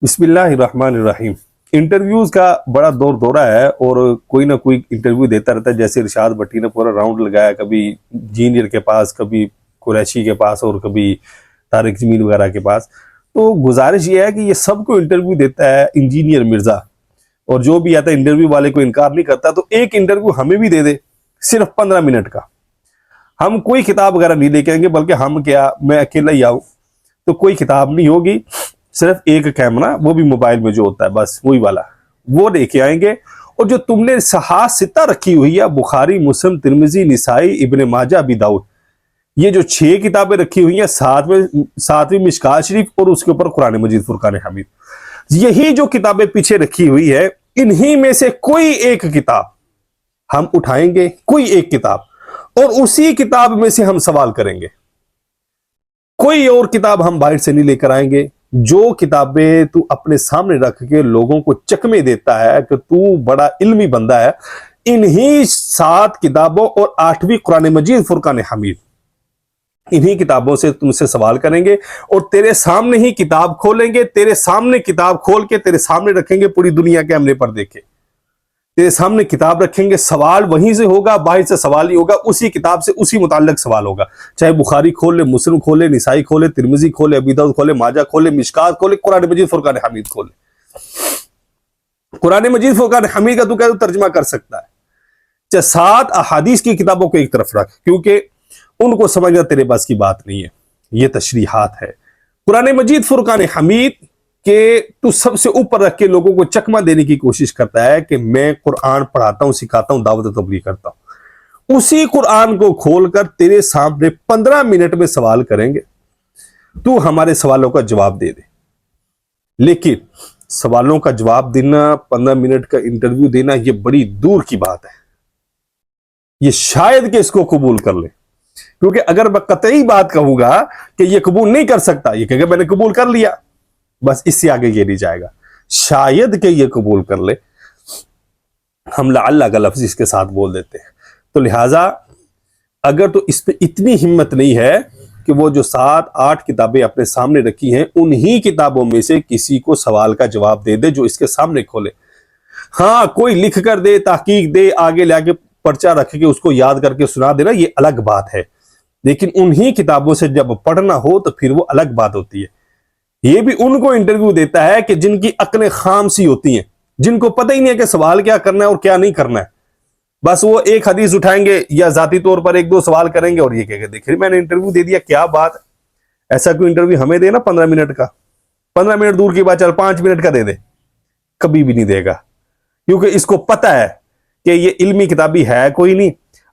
بسم اللہ الرحمن الرحیم۔ انٹرویوز کا بڑا دور دورہ ہے اور کوئی نہ کوئی انٹرویو دیتا رہتا ہے، جیسے ارشاد بھٹی نے پورا راؤنڈ لگایا، کبھی جینئر کے پاس، کبھی قریشی کے پاس اور کبھی طارق جمیل وغیرہ کے پاس۔ تو گزارش یہ ہے کہ یہ سب کو انٹرویو دیتا ہے انجینئر مرزا، اور جو بھی آتا ہے انٹرویو والے کو انکار نہیں کرتا، تو ایک انٹرویو ہمیں بھی دے دے، صرف 15 منٹ کا۔ ہم کوئی کتاب وغیرہ نہیں لے کے آئیں گے، بلکہ ہم کیا، میں اکیلا ہی آؤں تو کوئی کتاب نہیں ہوگی، صرف ایک کیمرہ، وہ بھی موبائل میں جو ہوتا ہے بس وہی والا، وہ لے کے آئیں گے۔ اور جو تم نے صحاح ستہ رکھی ہوئی ہے، بخاری، مسلم، ترمذی، نسائی، ابن ماجہ، ابی داؤد، یہ جو 6 کتابیں رکھی ہوئی ہیں، ساتویں مشکوٰۃ شریف اور اس کے اوپر قرآن مجید، فرقان حمید، یہی جو کتابیں پیچھے رکھی ہوئی ہے، انہی میں سے کوئی ایک کتاب ہم اٹھائیں گے، کوئی ایک کتاب، اور اسی کتاب میں سے ہم سوال کریں گے۔ کوئی اور کتاب ہم باہر سے نہیں لے کر آئیں گے۔ جو کتابیں تو اپنے سامنے رکھ کے لوگوں کو چکمے دیتا ہے کہ تو بڑا علمی بندہ ہے، انہی 7 کتابوں اور 8ویں قرآن مجید، فرقان حمید، انہی کتابوں سے تم سے سوال کریں گے، اور تیرے سامنے ہی کتاب کھولیں گے، تیرے سامنے کتاب کھول کے تیرے سامنے رکھیں گے، پوری دنیا کے کیمرے پر دیکھے، تیرے سامنے کتاب رکھیں گے، سوال وہیں سے ہوگا، باہر سے سوال نہیں ہوگا، اسی کتاب سے اسی متعلق سوال ہوگا، چاہے بخاری کھول لے، مسلم کھولے، نسائی کھولے، ترمذی کھولے، ابی داؤد کھولے، ماجہ کھولے، مشکوٰۃ کھولے، قرآن مجید، فرقان حمید کھولے۔ قرآن مجید، فرقان حمید کا تو کیا ترجمہ کر سکتا ہے؟ چاہے 7 احادیث کی کتابوں کو ایک طرف رکھ، کیونکہ ان کو سمجھنا تیرے بس کی بات نہیں ہے، یہ تشریحات ہے۔ قرآن مجید، فرقان حمید کہ تو سب سے اوپر رکھ کے لوگوں کو چکمہ دینے کی کوشش کرتا ہے کہ میں قرآن پڑھاتا ہوں، سکھاتا ہوں، دعوت و تبلیغ کرتا ہوں۔ اسی قرآن کو کھول کر تیرے سامنے 15 منٹ میں سوال کریں گے، تو ہمارے سوالوں کا جواب دے دے۔ لیکن سوالوں کا جواب دینا، 15 منٹ کا انٹرویو دینا، یہ بڑی دور کی بات ہے۔ یہ شاید کہ اس کو قبول کر لے، کیونکہ اگر میں قطعی بات کہوں گا کہ یہ قبول نہیں کر سکتا، یہ کہے گا میں نے قبول کر لیا، بس اس سے آگے یہ نہیں جائے گا۔ شاید کہ یہ قبول کر لے، ہم لعل کا لفظ اس کے ساتھ بول دیتے ہیں۔ تو لہٰذا اگر تو اس پہ اتنی ہمت نہیں ہے کہ وہ جو 7-8 کتابیں اپنے سامنے رکھی ہیں، انہی کتابوں میں سے کسی کو سوال کا جواب دے دے جو اس کے سامنے کھولے۔ ہاں، کوئی لکھ کر دے، تحقیق دے، آگے لے کے پرچہ رکھ کے اس کو یاد کر کے سنا دینا، یہ الگ بات ہے، لیکن انہی کتابوں سے جب پڑھنا ہو تو پھر وہ الگ بات ہوتی ہے۔ یہ بھی ان کو انٹرویو دیتا ہے کہ جن کی عقلیں خام سی ہوتی ہیں، جن کو پتہ ہی نہیں ہے کہ سوال کیا کرنا ہے اور کیا نہیں کرنا ہے۔ بس وہ ایک حدیث اٹھائیں گے یا ذاتی طور پر 1-2 سوال کریں گے اور یہ کہہ گے دیکھیں میں نے انٹرویو دے دیا، کیا بات ہے۔ ایسا کوئی انٹرویو ہمیں دے نا 15 منٹ کا، 15 منٹ دور کی بات، چل 5 منٹ کا دے دے، کبھی بھی نہیں دے گا، کیونکہ اس کو پتہ ہے کہ یہ علمی کتابی ہے کوئی نہیں،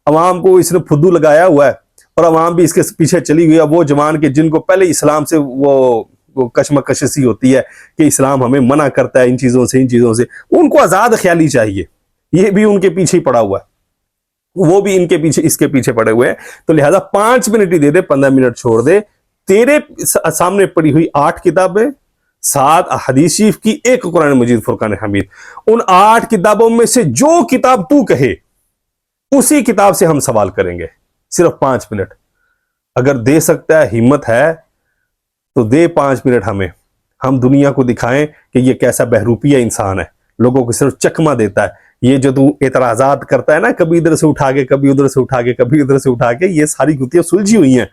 عوام کو اس نے پھدو لگایا ہوا ہے، اور عوام بھی اس کے پیچھے چلی ہوئی ہے، وہ جوان کے جن کو پہلے اسلام سے وہ کشمکشی ہوتی ہے کہ اسلام ہمیں منع کرتا ہے ان چیزوں سے، ان کو آزاد خیالی چاہیے، یہ بھی ان کے پیچھے ہی پڑا ہوا ہے، وہ بھی ان کے پیچھے، اس کے پیچھے پڑے ہوئے ہیں۔ تو لہٰذا 5 منٹ ہی دے دے، 15 منٹ چھوڑ دے۔ تیرے سامنے پڑی ہوئی 8 کتابیں، 7 احادیث شریف کی، ایک قرآن مجید، فرقان حمید، ان 8 کتابوں میں سے جو کتاب تو کہے اسی کتاب سے ہم سوال کریں گے، صرف 5 منٹ۔ اگر دے سکتا ہے، ہمت ہے تو دے 5 منٹ ہمیں، ہم دنیا کو دکھائیں کہ یہ کیسا بہروپیہ انسان ہے، لوگوں کو صرف چکمہ دیتا ہے۔ یہ جو تو اعتراضات کرتا ہے نا، کبھی ادھر سے اٹھا کے، کبھی ادھر سے اٹھا کے، کبھی ادھر سے اٹھا کے، یہ ساری گتیاں سلجھی ہوئی ہیں،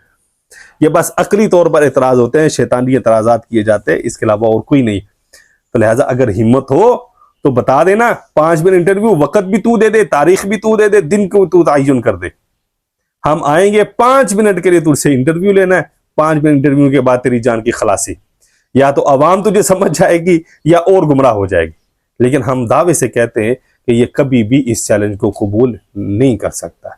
یہ بس عقلی طور پر اعتراض ہوتے ہیں، شیطانی اعتراضات کیے جاتے ہیں، اس کے علاوہ اور کوئی نہیں۔ تو لہٰذا اگر ہمت ہو تو بتا دینا، 5 منٹ انٹرویو، وقت بھی تو دے دے، تاریخ بھی تو دے دے، دن کو تو تعین کر دے، ہم آئیں گے 5 منٹ کے لیے تجھ سے انٹرویو لینا ہے۔ 5 منٹ انٹرویو کے بعد تیری جان کی خلاصی، یا تو عوام تجھے سمجھ جائے گی یا اور گمراہ ہو جائے گی، لیکن ہم دعوے سے کہتے ہیں کہ یہ کبھی بھی اس چیلنج کو قبول نہیں کر سکتا۔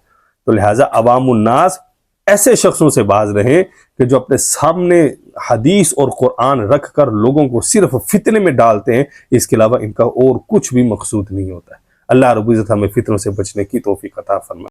تو لہٰذا عوام الناس ایسے شخصوں سے باز رہیں کہ جو اپنے سامنے حدیث اور قرآن رکھ کر لوگوں کو صرف فتنے میں ڈالتے ہیں، اس کے علاوہ ان کا اور کچھ بھی مقصود نہیں ہوتا ہے۔ اللہ رب العزت ہمیں فتنوں سے بچنے کی توفیق عطا فرمائے۔